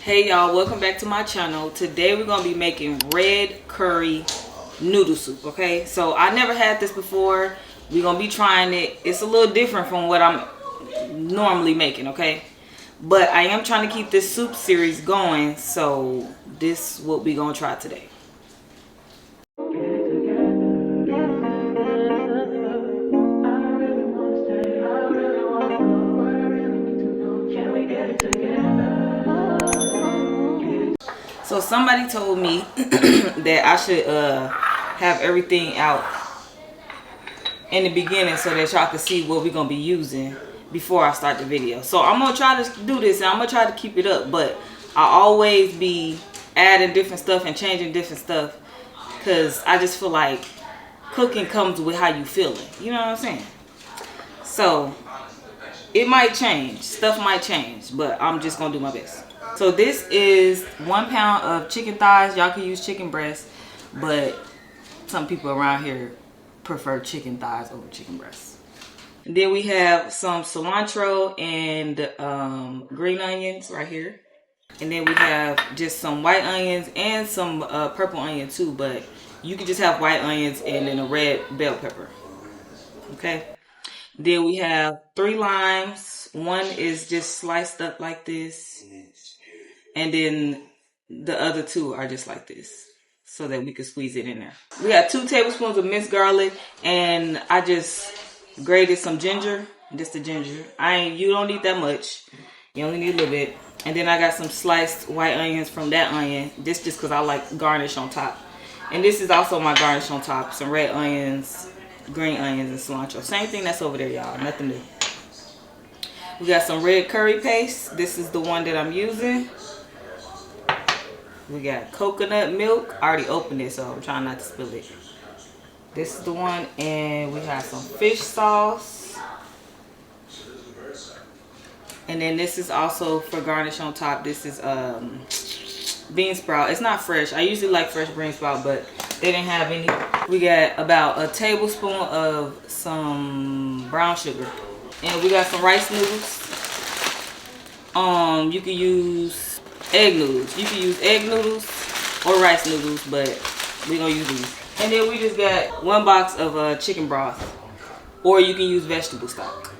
Hey y'all, welcome back to my channel. Today we're gonna be making red curry noodle soup. Okay, so I never had this before. We're gonna be trying it. It's a little different from what I'm normally making, okay, but I am trying to keep this soup series going, so this is what we're gonna try today. So somebody told me that I should have everything out in the beginning so that y'all can see what we're gonna be using before I start the video. So I'm gonna try to do this and I'm gonna try to keep it up, but I always be adding different stuff and changing different stuff because I just feel like cooking comes with how you feeling. You know what I'm saying? So it might change, stuff might change, but I'm just gonna do my best. So this is 1 pound of chicken thighs. Y'all can use chicken breast, but some people around here prefer chicken thighs over chicken breasts. And then we have some cilantro and green onions right here. And then we have just some white onions and some purple onion too, but you can just have white onions and then a red bell pepper. Okay. Then we have 3 limes. One is just sliced up like this. And then the other 2 are just like this so that we can squeeze it in there. We have 2 tablespoons of minced garlic, and I just grated some ginger. Just the ginger. You don't need that much. You only need a little bit. And then I got some sliced white onions from that onion. This just because I like garnish on top. And this is also my garnish on top. Some red onions, green onions, and cilantro. Same thing that's over there, y'all. Nothing new. We got some red curry paste. This is the one that I'm using. We got coconut milk. I already opened it, so I'm trying not to spill it. This is the one. And we have some fish sauce. And then this is also for garnish on top. This is bean sprout. It's not fresh. I usually like fresh bean sprout, but they didn't have any. We got about a tablespoon of some brown sugar. And we got some rice noodles. You can use egg noodles. You can use egg noodles or rice noodles, but we're gonna use these. And then we just got 1 box of chicken broth, or you can use vegetable stock.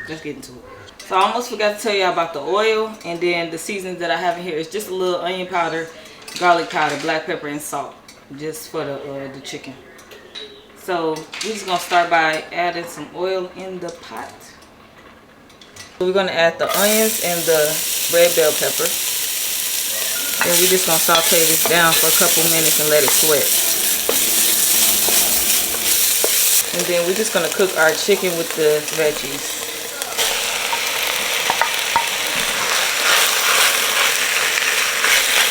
Let's get into it. So I almost forgot to tell you about the oil, and then the seasonings that I have in here is just a little onion powder, garlic powder, black pepper, and salt, just for the chicken. So we're just gonna start by adding some oil in the pot. We're gonna add the onions and the red bell pepper. Then we're just gonna saute this down for a couple minutes and let it sweat. And then we're just gonna cook our chicken with the veggies.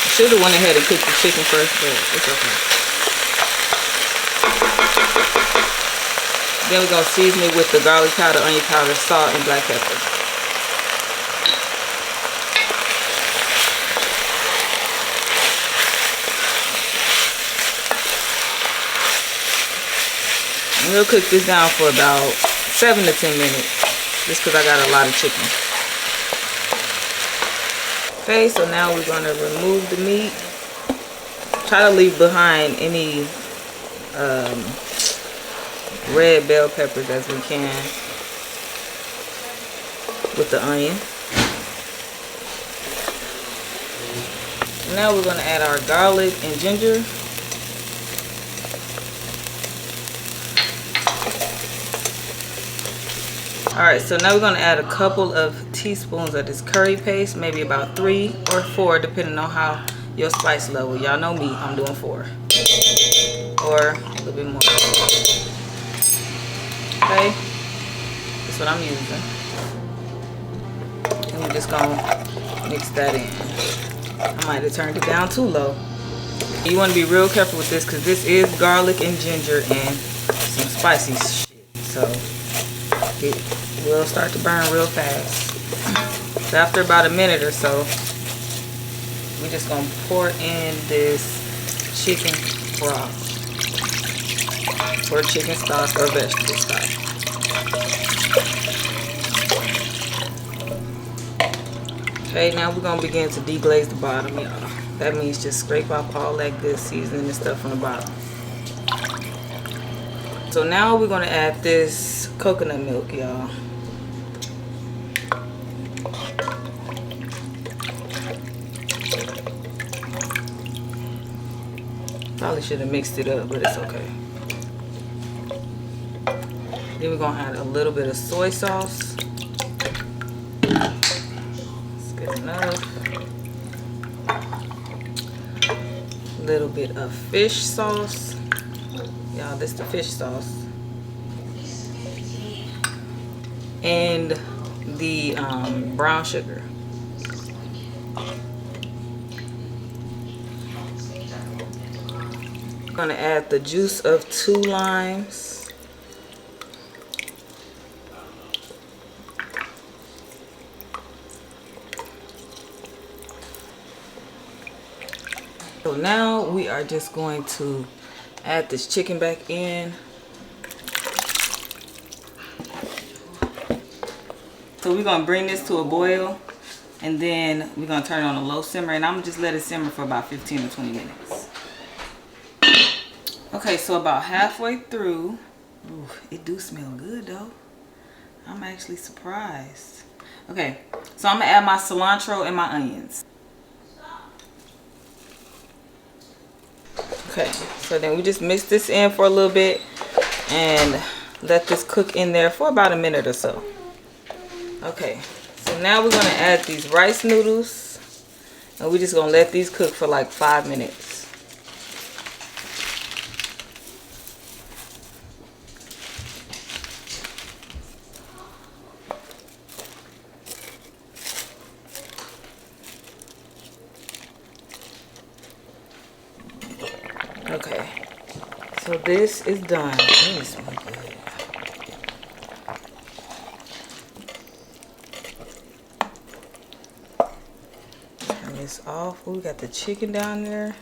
I should have went ahead and cooked the chicken first, but it's okay. Then we're gonna season it with the garlic powder, onion powder, salt, and black pepper. And we'll cook this down for about 7 to 10 minutes, just because I got a lot of chicken. Okay, so now we're gonna remove the meat. Try to leave behind any red bell peppers as we can with the onion. Now we're gonna add our garlic and ginger. Alright, so now we're going to add a couple of teaspoons of this curry paste, maybe about 3 or 4, depending on how your spice level. Y'all know me, I'm doing 4. Or a little bit more. Okay, that's what I'm using. And we're just going to mix that in. I might have turned it down too low. You want to be real careful with this because this is garlic and ginger and some spicy shit. So it will start to burn real fast. So after about a minute or so, we're just gonna pour in this chicken broth or chicken stock or vegetable stock. Okay, now we're gonna begin to deglaze the bottom, y'all. That means just scrape off all that good seasoning and stuff from the bottom. So now we're gonna add this coconut milk, y'all. Probably should have mixed it up, but it's okay. Then we're gonna add a little bit of soy sauce. That's good enough. A little bit of fish sauce. Y'all, this is the fish sauce. And the brown sugar. I'm gonna add the juice of 2 limes. So now we are just going to add this chicken back in. So we're gonna bring this to a boil, and then we're gonna turn it on a low simmer, and I'm gonna just let it simmer for about 15 or 20 minutes. Okay, so about halfway through. Ooh, it do smell good though. I'm actually surprised. Okay, so I'm gonna add my cilantro and my onions. Okay, so then we just mix this in for a little bit and let this cook in there for about a minute or so. Okay, so now we're gonna add these rice noodles, and we're just gonna let these cook for like 5 minutes. Okay, so this is done. Ooh, it smells good. Turn this off. Ooh, we got the chicken down there.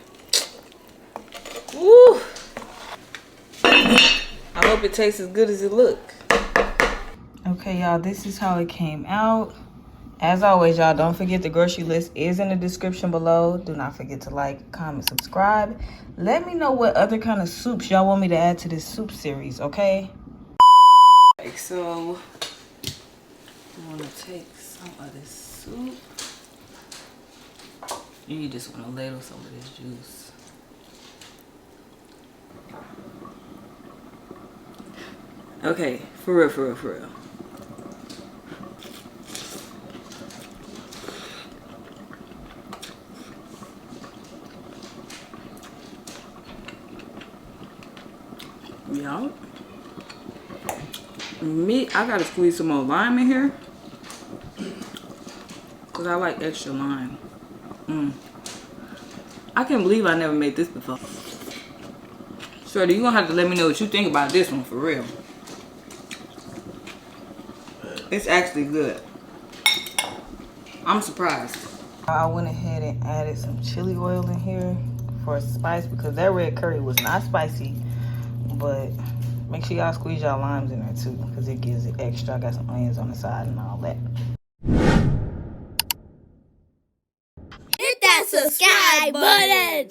Woo! I hope it tastes as good as it looks. Okay, y'all, this is how it came out. As always, y'all, don't forget the grocery list is in the description below. Do not forget to like, comment, subscribe. Let me know what other kind of soups y'all want me to add to this soup series, okay? Okay, so I'm gonna take some of this soup. You just want to ladle some of this juice. Okay, for real, for real, for real. Y'all, I gotta squeeze some more lime in here because I like extra lime. I can't believe I never made this before. Shorty, you're gonna have to let me know what you think about this one for real. It's actually good. I'm surprised. I went ahead and added some chili oil in here for spice because that red curry was not spicy. But make sure y'all squeeze y'all limes in there too because it gives it extra. I got some onions on the side and all that. Hit that subscribe button!